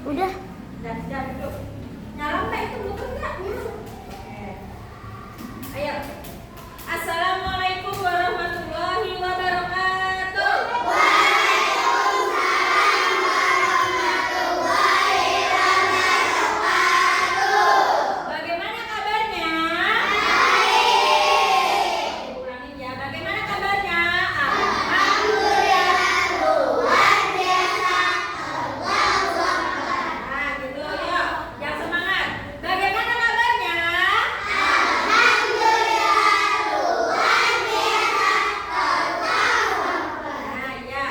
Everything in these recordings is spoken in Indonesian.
Udah. Dan duduk. Nyala nggak itu bukan nggak? Ayo. Assalamualaikum warahmatullahi wabarakatuh. Waalaikumsalam warahmatullahi wabarakatuh. Bagaimana kabarnya? Baik. Ulangin ya. Bagaimana kabarnya? Alhamdulillah luar biasa. Allahu Akbar. Nah, gitu ya. Yang semangat. Bagaimana kabarnya? Alhamdulillah luar biasa. Allahu Akbar. Nah, ya.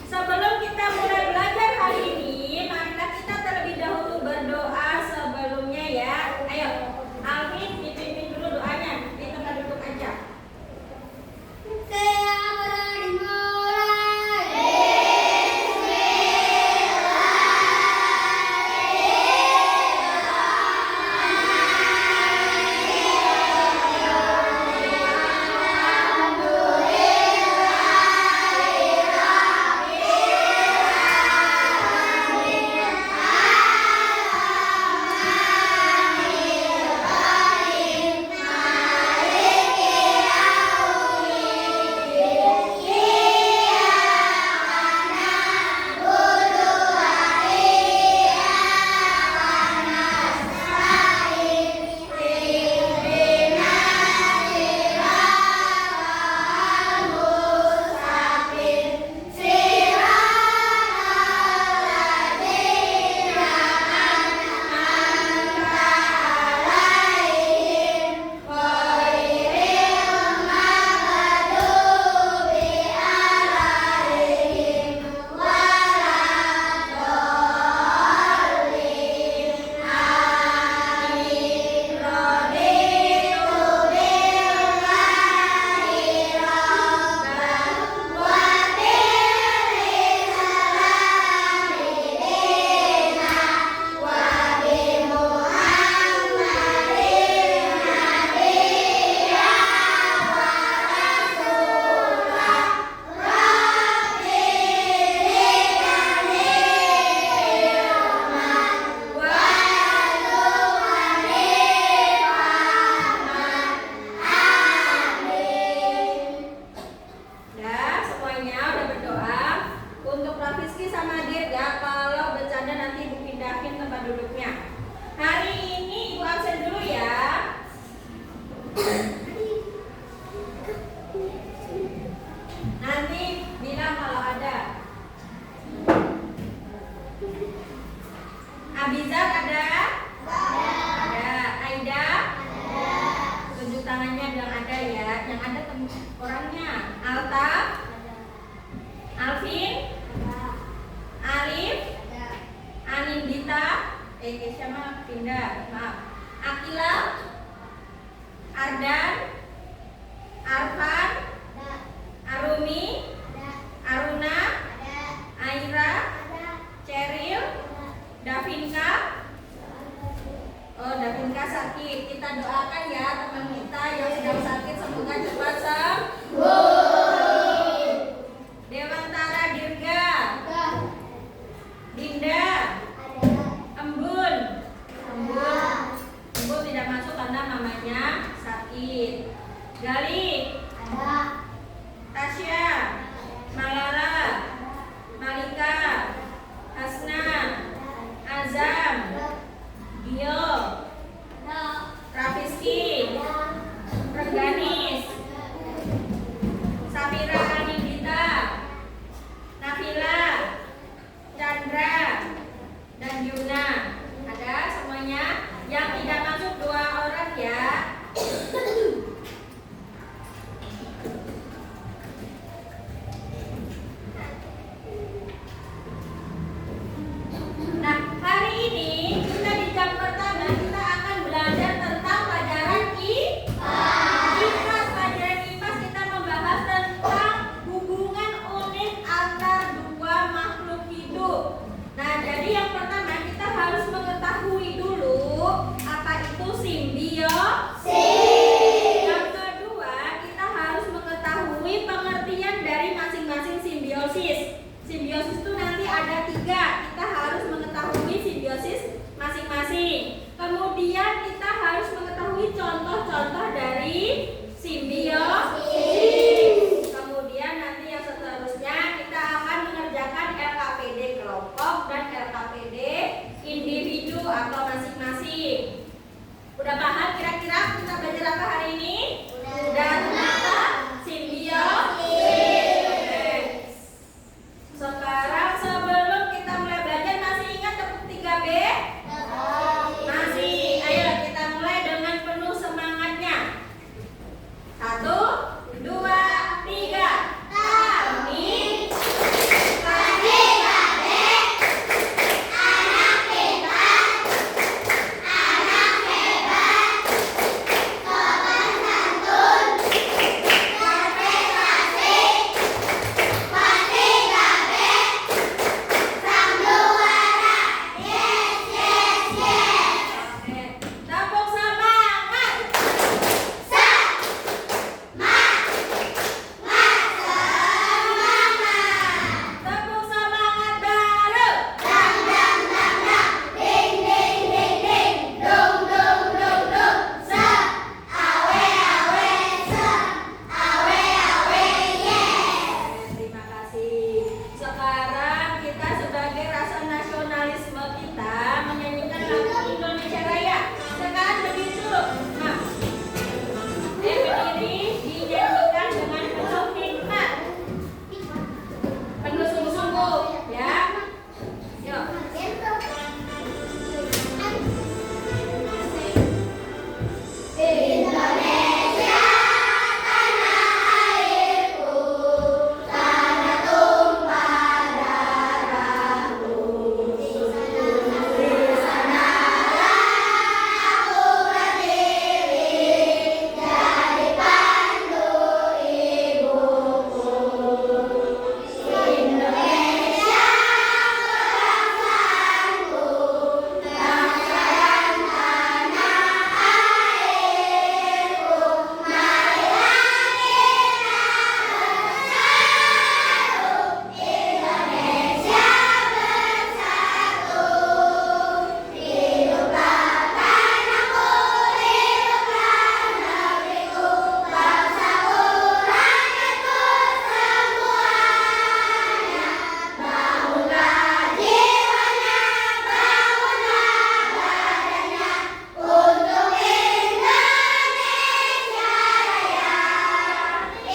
Sebelum kita mulai belajar hari ini, marilah kita terlebih dahulu berdoa sebelumnya ya. Ayo, Alvin dipimpin dulu doanya di tempat duduk aja. Saya dimulai. Ya, semuanya udah berdoa. Untuk Rafiski sama Dirga, kalau bercanda nanti Ibu pindahin tempat duduknya. Hari ini Ibu absen dulu ya. Nanti bilang kalau ada. Abizar ada? Ada. Aida? Tunjuk tangannya bilang ada ya. Yang ada orangnya. Alta? Alvin? Alif? Anindita? Kesha mah pindah. Maaf. Akila? Ardan? Arfan? Arumi? Aruna? Aira? Ceril? Davinka? Oh, Davinka sakit. Kita doakan ya teman kita yang sedang sakit semoga cepat sembuh. Dewantara Dirga, Dinda, Embun. Embun tidak masuk karena mamanya sakit. Gali, Kemudian kita harus mengetahui contoh-contoh dari simbiosis. Kemudian nanti yang seterusnya kita akan mengerjakan LKPD kelompok dan LKPD individu atau masing-masing. Udah paham kira-kira kita belajar apa hari ini? Udah apa? Simbiosis. Sekarang sebelum kita mulai belajar masih ingat tepuk 3B? Masih. Ayo kita mulai dengan penuh semangatnya. 1, 2, 3. Kami tepuk semangat. Tepuk semangat baru. Terima kasih. Sekarang kita sebagai rasa nasionalisme kita menyanyikan lagu Indonesia Raya. Sekarang berdiri dulu. Nah, berdiri dinyanyikan dengan penuh hikmat, penuh sungguh-sungguh, ya. Yuk. Indonesia, tanah airku, tanah tumpah darahku. Di sanalah aku berdiri, jadi pandu ibuku. Indonesia, bangsaku, bangsa dan tanah airku. Marilah kita bersatu, Indonesia bersatu. Hiduplah tanahku, hiduplah negeriku, bangsaku, rakyatku semuanya. Bangunlah jiwanya, bangunlah badannya, untuk Indonesia Raya.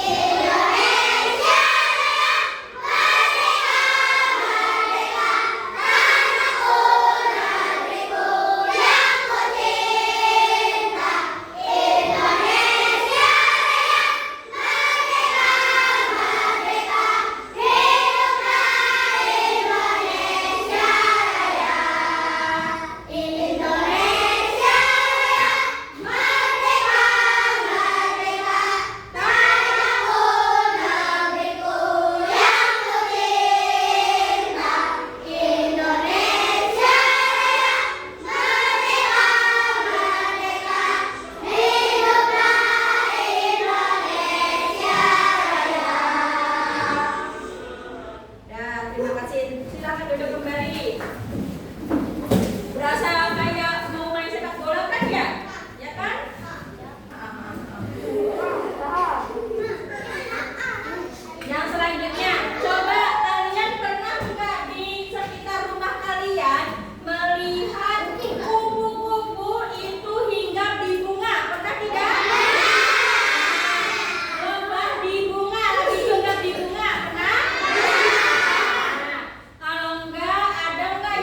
Indonesia Raya, merdeka, merdeka, tanahku, negeriku yang kucinta. Indonesia Raya, merdeka, merdeka, hiduplah Indonesia Raya. Indonesia Raya, merdeka, merdeka, tanahku, negeriku yang kucinta. Indonesia Raya, merdeka, merdeka, hiduplah Indonesia Raya. Ya, terima kasih. Silakan duduk kembali. Berasa kayak mau main sepak bola kan ya? Ya kan? Yang selanjutnya, coba kalian pernah nggak di sekitar rumah kalian melihat kupu-kupu itu hinggap di bunga? Pernah tidak? Lebah di bunga, lagi hinggap di bunga, pernah? Nah, kalau enggak, ada enggak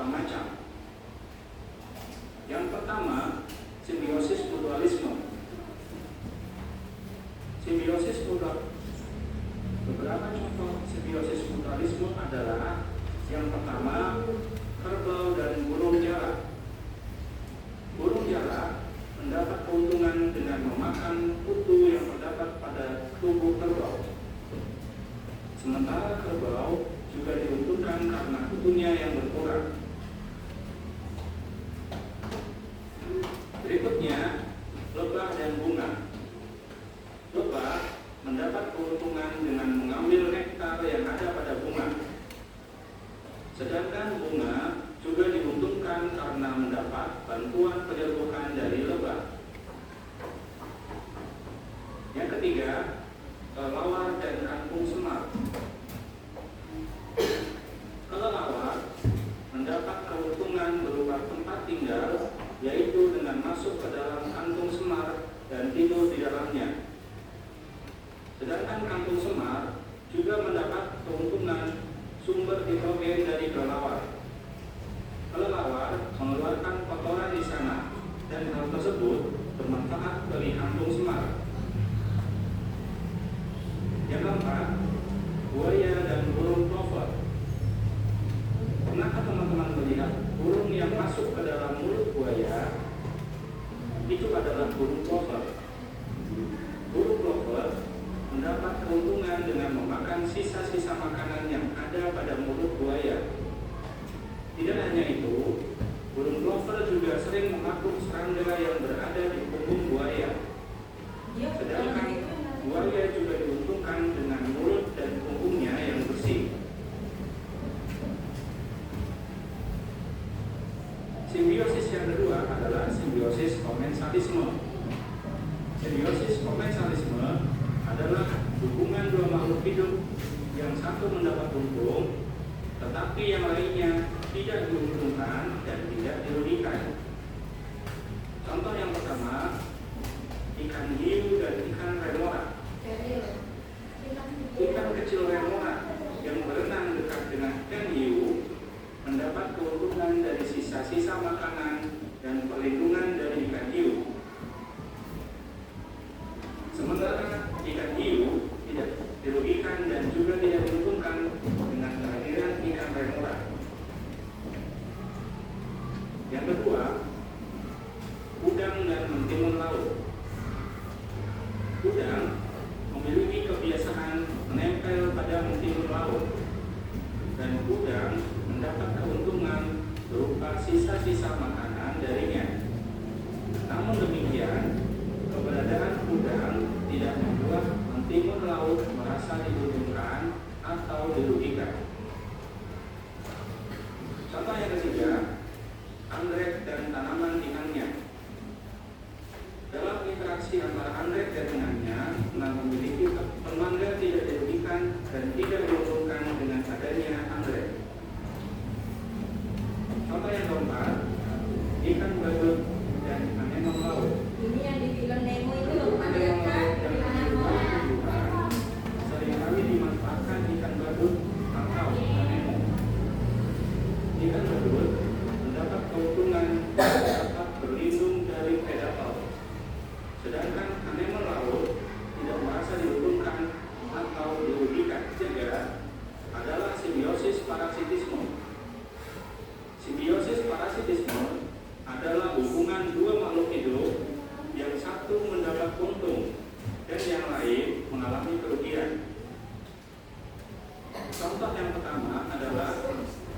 beberapa macam. Yang pertama, simbiosis mutualisme. Simbiosis mutualisme. Beberapa contoh simbiosis mutualisme adalah yang pertama, kerbau dan burung jalak. Burung jalak mendapat keuntungan dengan memakan kutu yang terdapat pada tubuh kerbau. Sementara kerbau juga diuntungkan karena kutunya yang berkurang. Berikutnya, lebah dan bunga. Lebah mendapat keuntungan dengan mengambil nektar yang ada pada bunga. Sedangkan bunga juga diuntungkan karena mendapat bantuan penyerbukan dari lebah. Yang ketiga, kelelawar dan kangkung semar. Kelelawar mendapat keuntungan berupa tempat tinggal, yaitu dengan masuk ke dalam kantung semar dan tidur di dalamnya. Sedangkan kantung semar juga mendapat keuntungan sumber hidrogen dari kelelawar. Kelelawar mengeluarkan kotoran di sana, dan hal tersebut bermanfaat bagi kantung semar. Yang keempat, buaya dan burung plover. Pernahkah teman-teman melihat burung yang masuk ke dalam mulut buaya? Itu adalah burung plover. Burung plover mendapat keuntungan dengan memakan sisa-sisa makanan yang ada pada mulut buaya. Tidak hanya itu, burung plover juga sering memakan serangga yang berada di punggung buaya. Sedangkan buaya juga diuntungkan dengan mulut dan punggungnya yang bersih. Simbiosis yang kedua adalah simbiosis komensalisme. Simbiosis komensalisme adalah hubungan dua makhluk hidup yang satu mendapat untung, tetapi yang lainnya tidak diuntungkan dan tidak dirugikan. Contoh yang pertama, ikan hiu dan ikan remora. Ikan kecil remora yang berenang dekat dengan ikan hiu mendapat keuntungan dari sisa-sisa makanan dan perlindungan dari ikan hiu. Sementara ikan hiu tidak dirugikan dan juga tidak diuntungkan dengan kehadiran ikan remora. Yang kedua, udang dan mentimun laut. Udang memiliki kebiasaan menempel pada mentimun laut, dan udang mendapat keuntungan berupa sisa-sisa makanan darinya. Namun demikian, keberadaan udang tidak membuat mentimun laut merasa diuntungkan atau dirugikan. Contoh yang ketiga, anggrek dan tanaman inangnya. Dalam interaksi antara anggrek dan inangnya, memiliki pemangga tidak dirugikan dan tidak diuntungkan dengan adanya anggrek. Contoh yang keempat, ikan badut dan anemon laut. Ini yang di film Nemo itu loh, Pak, lihat kan? Seringkali dimanfaatkan ikan badut atau anemon. Ikan badut mendapat keuntungan dapat berlindung dari predator, sedangkan anemon laut tidak merasa diuntungkan atau dirugikan. Ketiga adalah simbiosis parasitisme. Simbiosis parasitisme adalah hubungan dua makhluk hidup yang satu mendapat untung dan yang lain mengalami kerugian. Contoh yang pertama adalah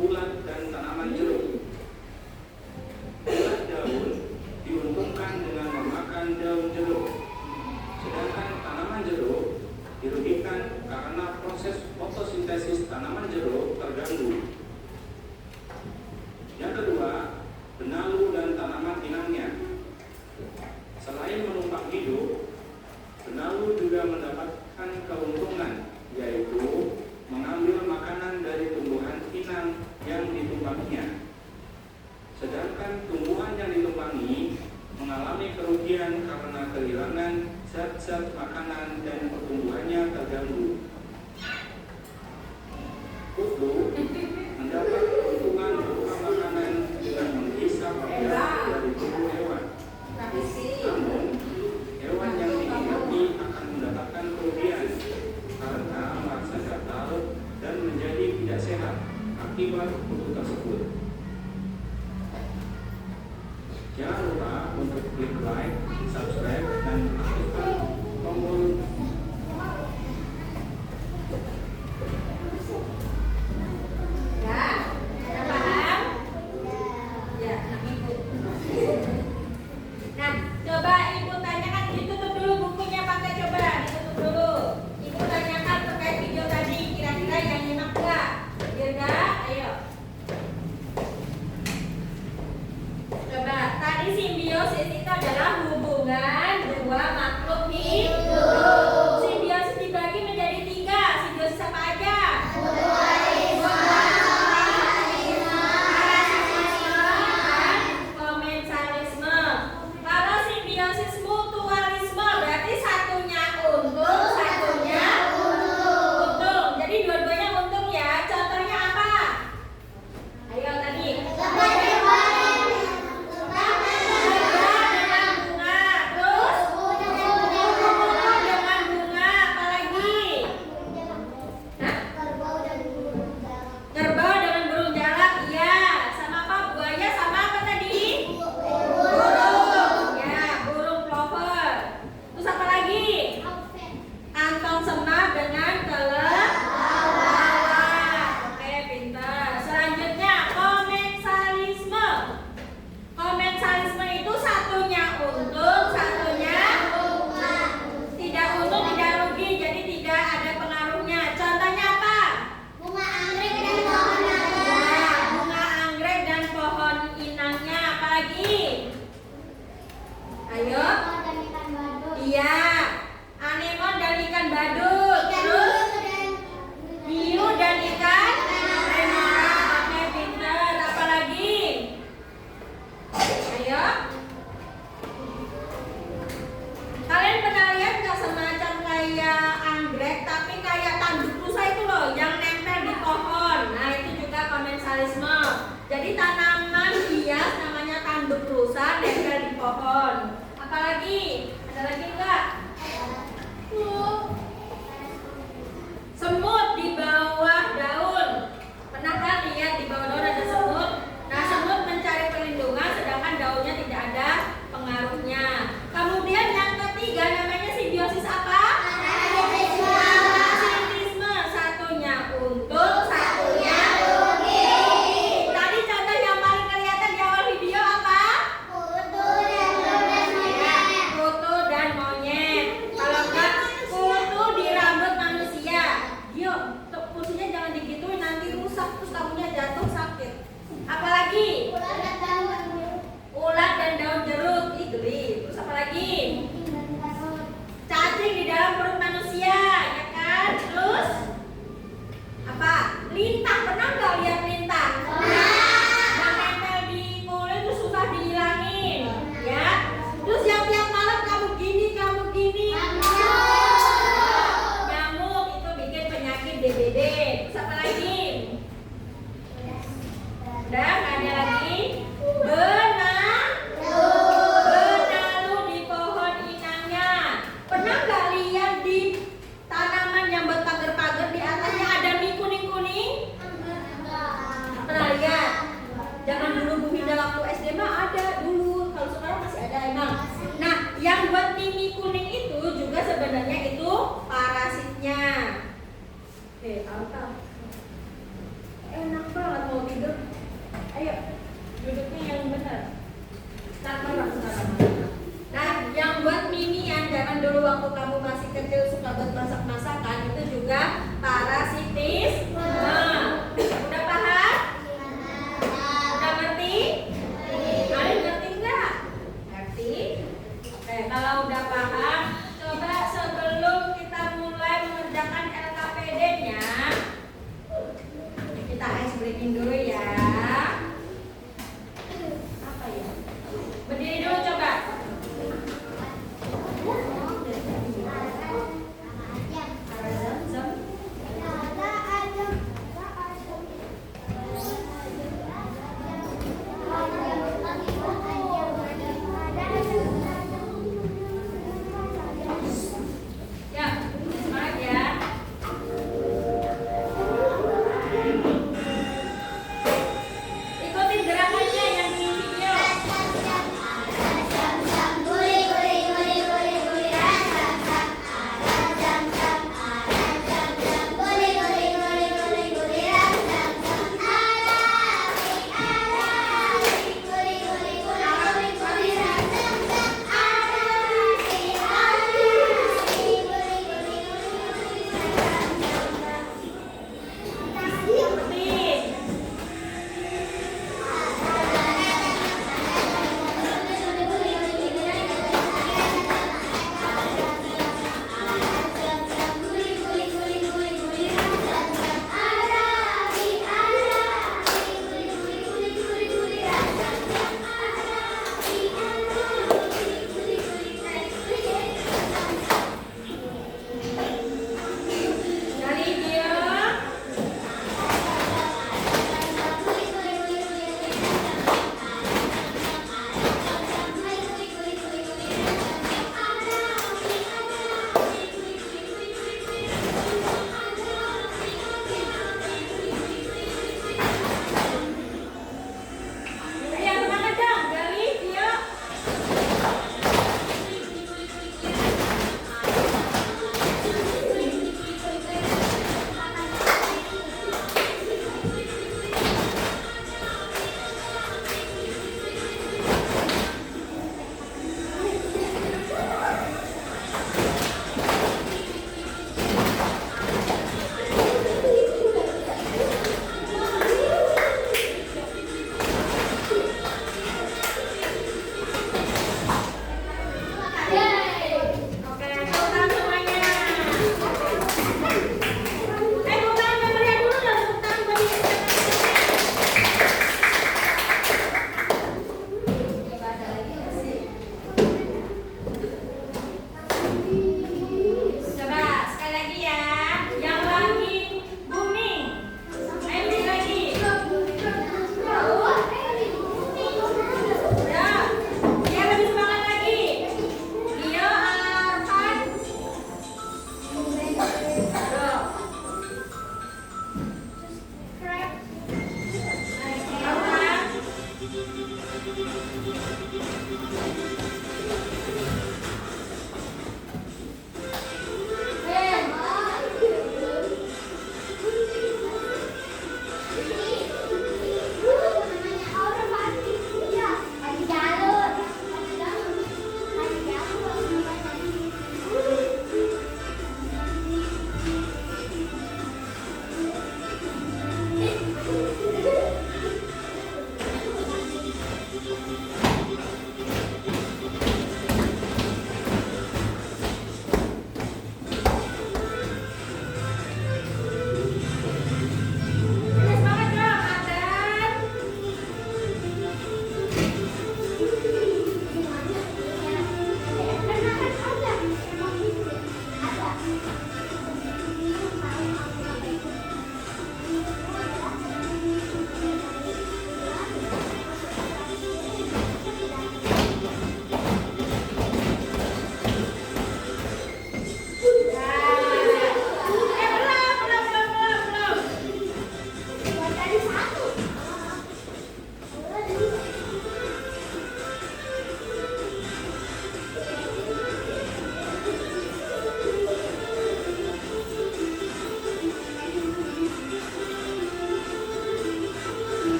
ulat dan tanaman jeruk. Ulat daun diuntungkan dengan memakan daun jeruk, sedangkan tanaman jeruk dirugikan karena proses fotosintesis tanaman jeruk terganggu. Yang kedua, benalu dan tanaman inangnya. Selain menumpang hidup, benalu juga mendapatkan keuntungan, yaitu mengambil makanan dari tumbuhan inang yang ditumpanginya. Sedangkan tumbuhan yang ditumpangi mengalami kerugian karena kehilangan zat-zat makanan dan pertumbuhannya terganggu. Kutu mendapat keuntungan berupa makanan klik like, subscribe, dan aktifkan tombol Ya, udah paham? Ya, anak ibu. Nah, coba ibu tanyakan, ditutup dulu bukunya, pakai coba ditutup dulu. Ibu tanyakan terkait video tadi, kira-kira yang nyimak nggak? Dirga, ayo. Coba, tadi simbiosis itu adalah hubungan dua makhluk hidup. Simbiosis dibagi menjadi 3. Simbiosis apa aja? Komensalisme. Kalau simbiosis mutualisme berarti satunya untung, satunya untung. Jadi dua-duanya untung ya. Contohnya apa? Ayo tadi. Dengan bunga, terus dengan bunga, apa lagi? Hah? Kerbau dengan burung jalak, iya. Sama apa? Buaya sama apa tadi? Burung. Ya, burung plover. Terus apa lagi? Kantong semar dengan kelelawar. Oke, pintar. Selanjutnya komensalisme. Komensalisme itu satunya untung, satunya tidak untung, tidak rugi, jadi tidak ada pengaruhnya. Contohnya apa? Bunga anggrek dan pohon naga. Ya, bunga anggrek dan pohon inangnya. Apa lagi? Ayo. Pohon dan ikan badut. Iya, anemon dan ikan badut. Ikan Terus hiu dan hiu dan ikan remora. Oke, pintar. Apa lagi? Ayo. Kalian pernah lihat nggak semacam kayak anggrek tapi kayak tanduk rusa itu loh yang nempel di pohon. Nah, itu juga komensalisme. Jadi tanaman hias namanya tanduk rusa nempel di pohon. Apalagi? Ada lagi nggak? Semut di bawah daun. Pernah kan lihat di bawah daun ada semut? Nah, semut mencari perlindungan sedangkan daunnya tidak ada pengaruhnya. Kemudian yang ketiga namanya simbiosis apa? Parasitisme. Satunya untung, satunya rugi. Tadi contoh yang paling kelihatan di awal video apa? Kutu dan monyet. Kalau enggak kutu di rambut manusia. Yo, fungsinya jangan digituin nanti rusak terus kamunya jatuh sakit. Apalagi? Ulat dan daun jeruk. Ih, geli. Terus apa lagi? Cacing di dalam perut manusia, ya kan? Terus apa? Lintah. Pernah nggak lihat lintah? Yang nempel di kulit itu susah dihilangin, ya. Terus yang tiap malam kamu gini. Nyamuk itu bikin penyakit DBD. Terus apa lagi? Udah nggak ada lagi? Benalu di pohon inangnya. Pernah nggak lihat di tanaman yang berpagar-pagar di atasnya ada mie kuning-kuning? Pernah lihat? Jangan dulu Bu Hinda waktu SD mah ada dulu. Kalau sekarang masih ada emang. Nah, yang buat mie kuning itu juga sebenarnya itu parasitnya. Tahu. Enak banget mau tidur. Ayo, duduknya yang benar. Sebentar. Nah, yang buat mimian jangan dulu waktu kamu masih kecil suka buat masak-masakan itu juga parasitis. Nah, udah paham? Udah ngerti? Kalian ngerti nggak? Ngerti? Oke, kalau udah paham, coba sebelum kita mulai mengerjakan LKPD-nya, kita ice breaking dulu ya. Apa ya? Berdiri dulu coba. Zam.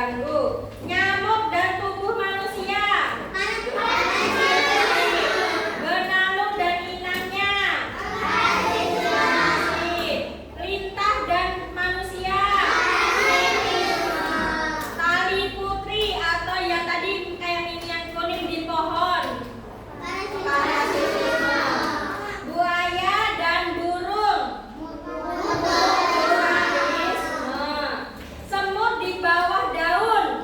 mengganggu. Nyamuk dan tubuh manusia. Belalung dan inangnya. Lintah dan manusia. Tali putri atau yang tadi kayak ini yang kuning di pohon. Buaya dan burung. Semut di bawah daun.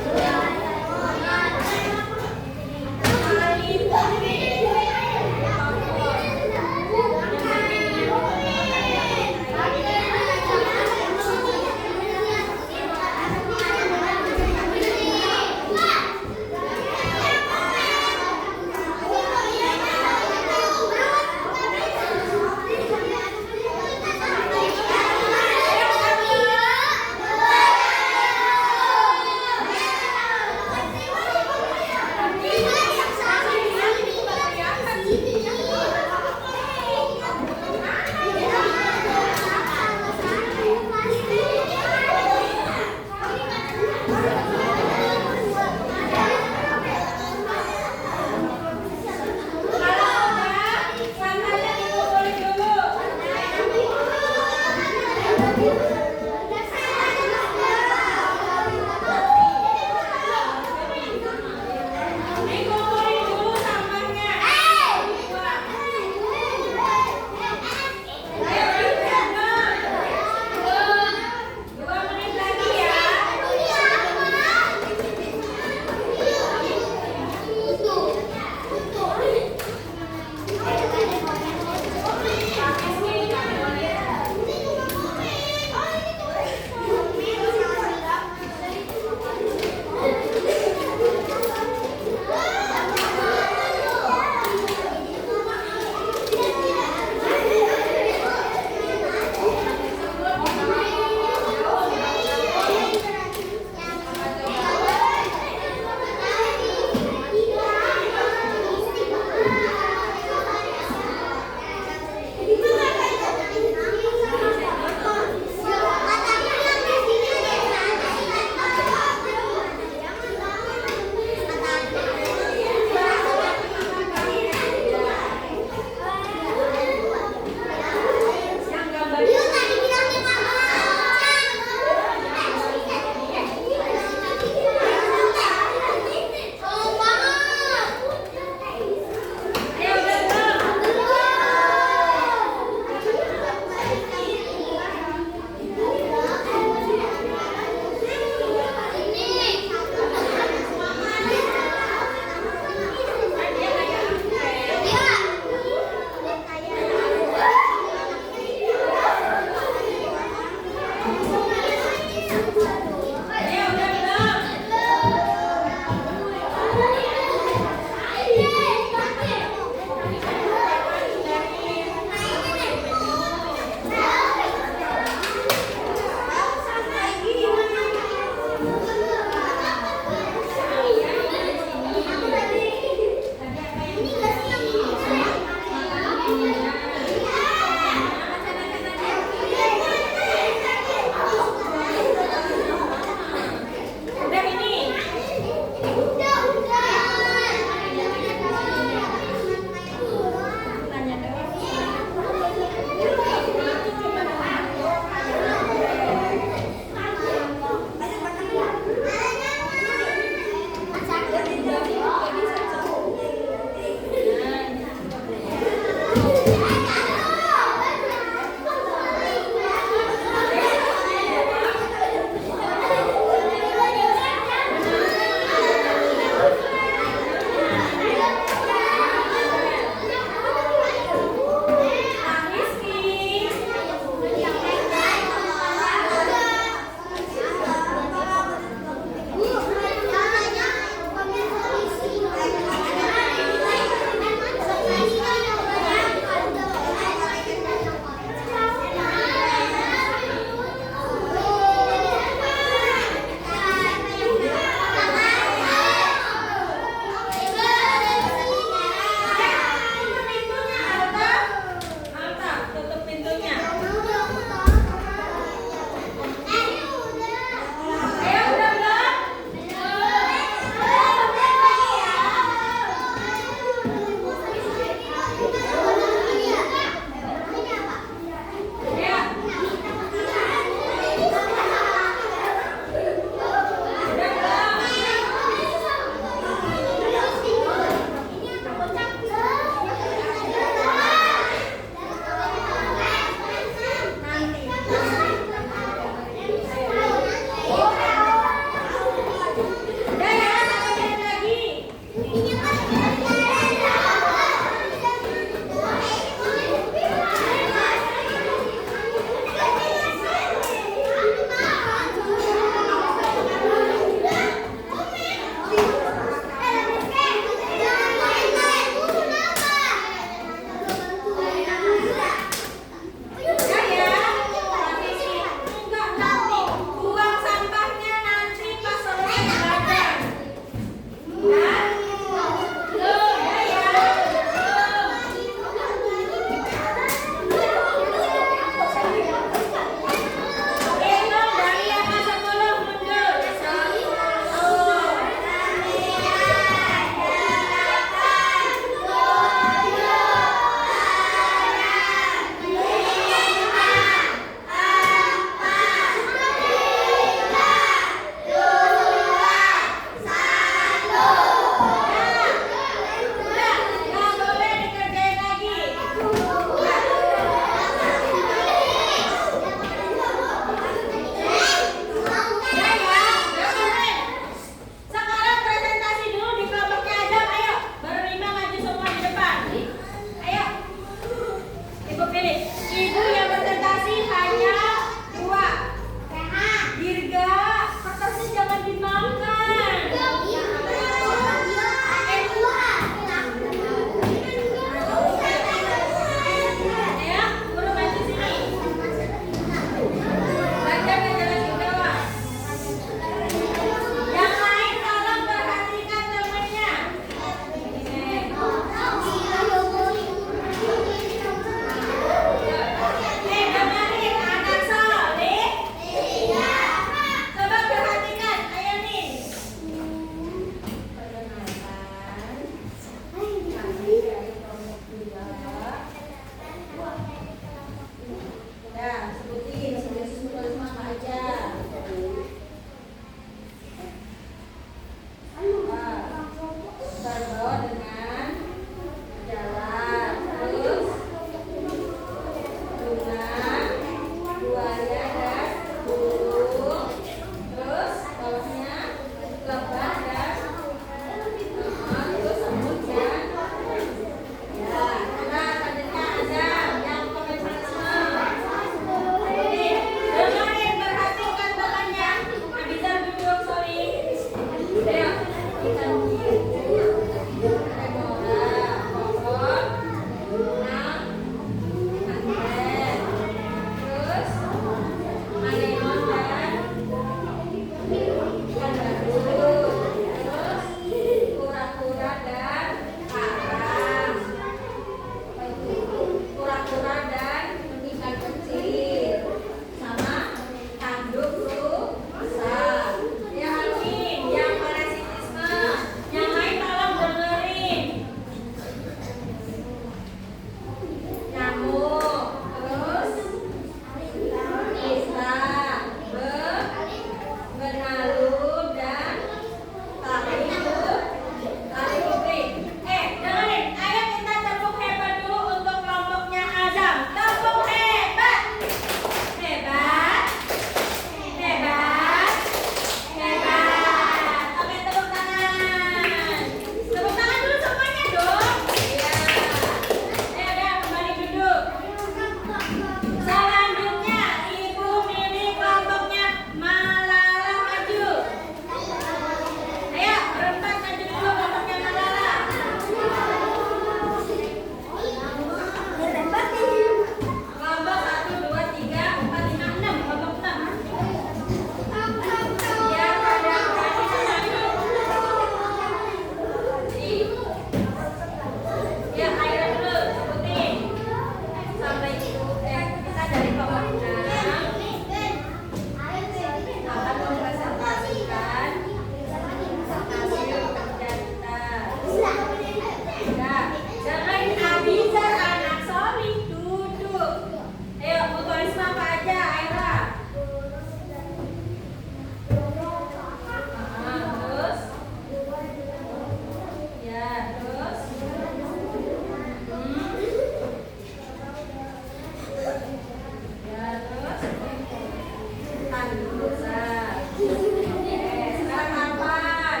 besar. Oke, sekarang Arfan.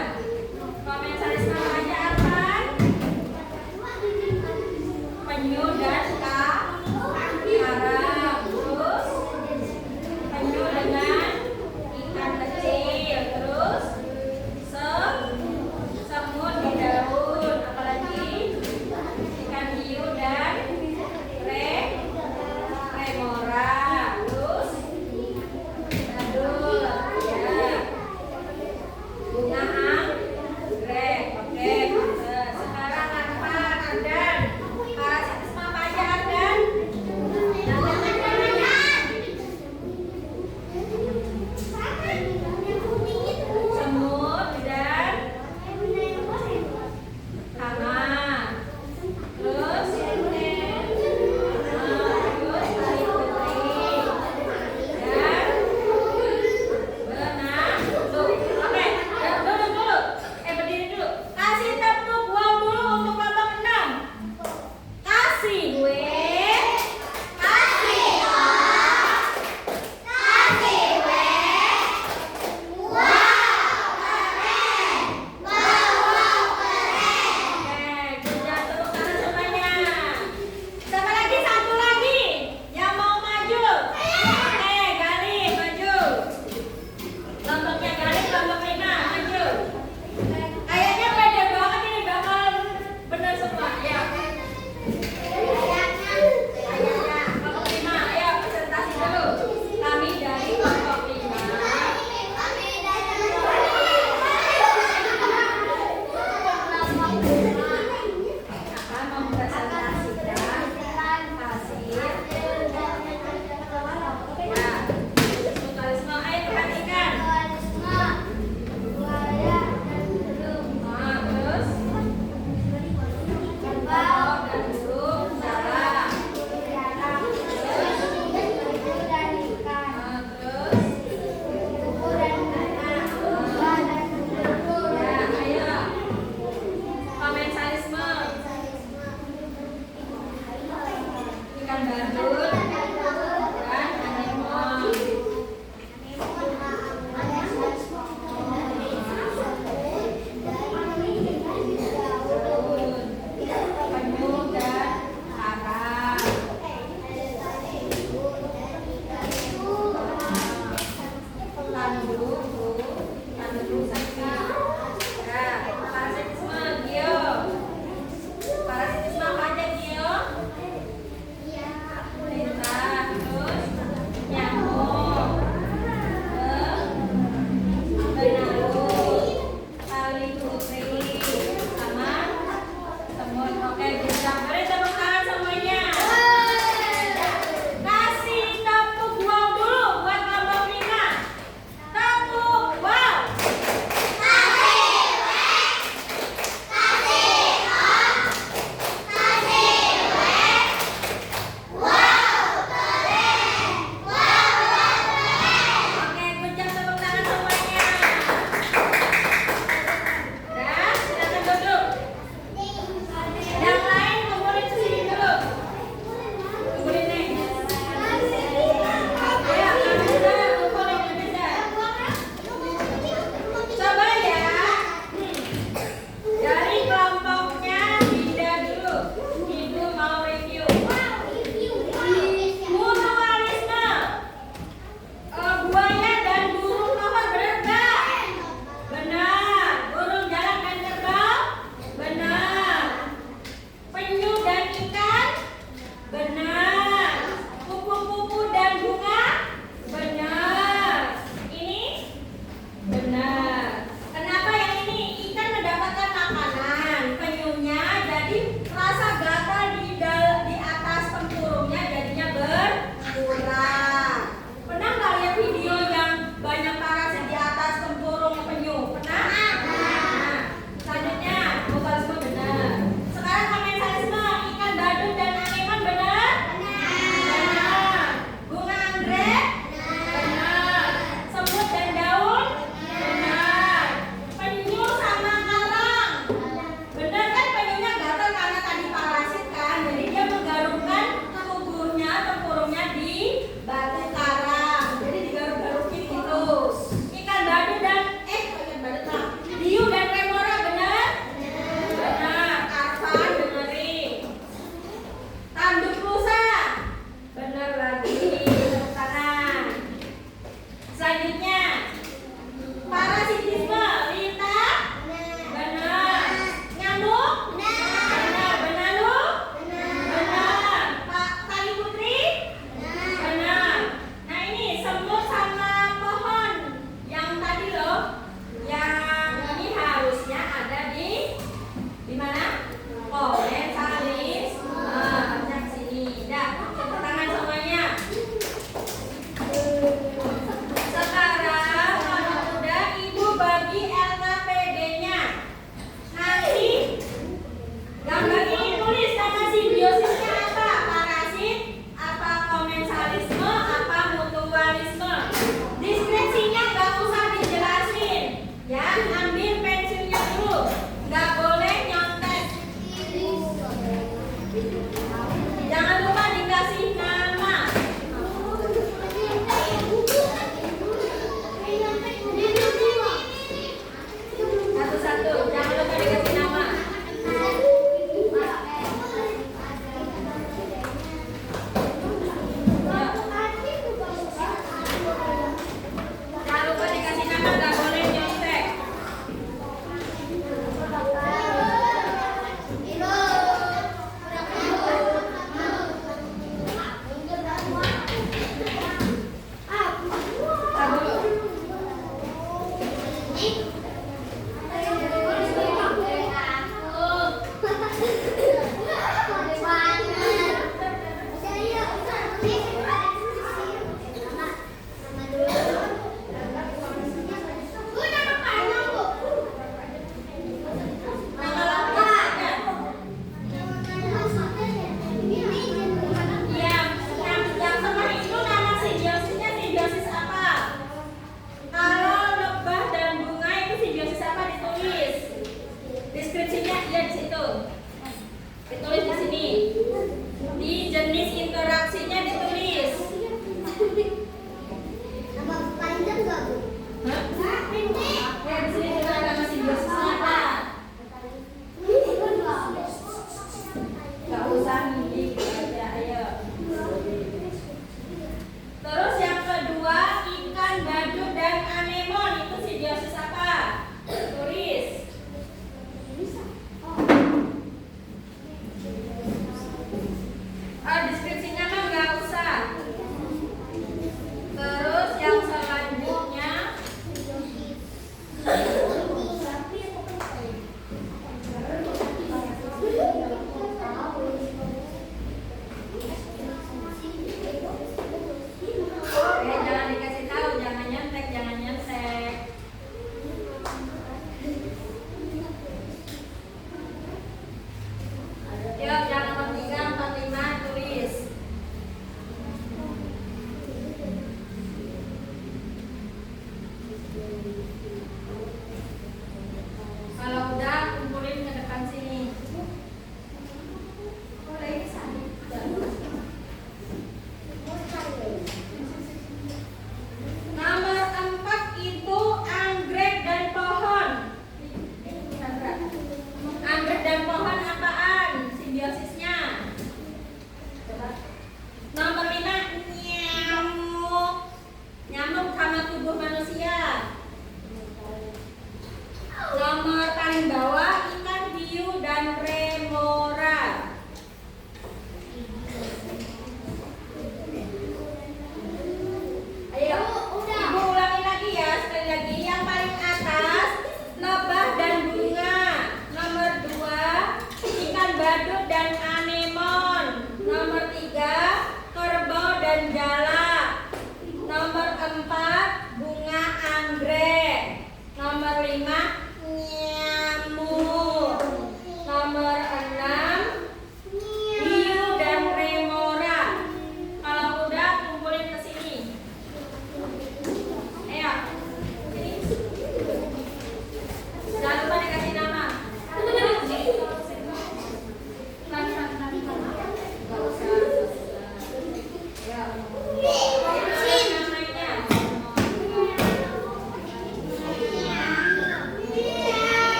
Komentaris namanya Arfan. Penyu dan karang. Terus penyu dengan ikan kecil. Terus semut di daun. Apalagi ikan hiu dan remora. Terus aduh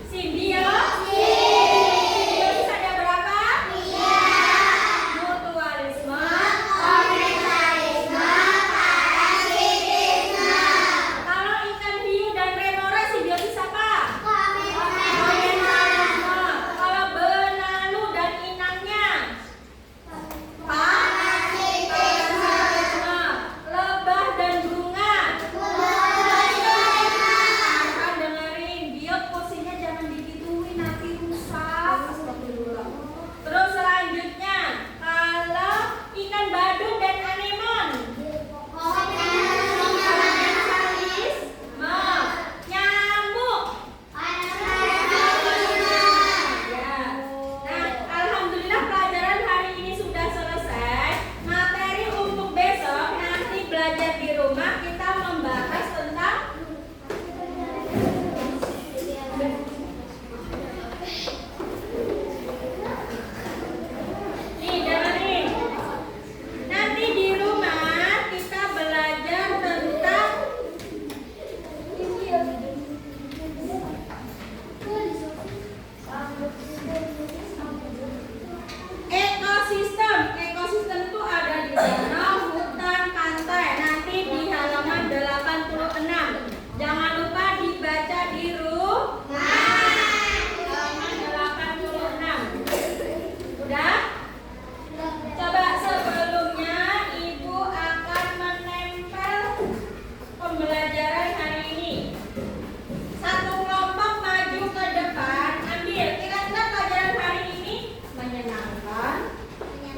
Sini. Ya.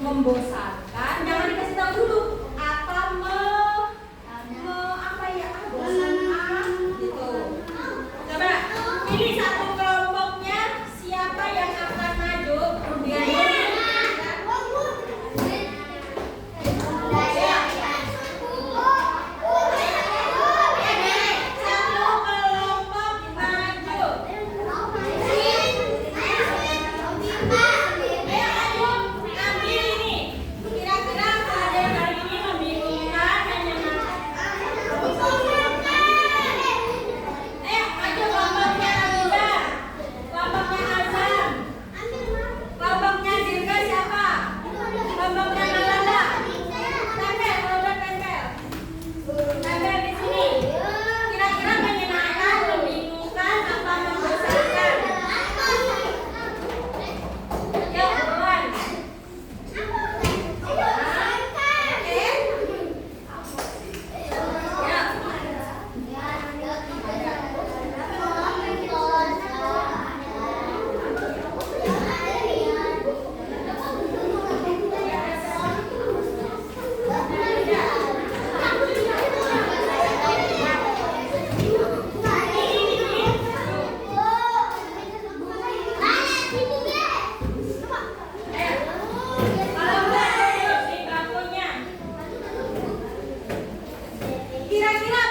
Membosankan, jangan dikasih tahu dulu apa apa ya, bosan gitu. Coba ini satu kelompoknya siapa yang akan maju kemudian kira-kira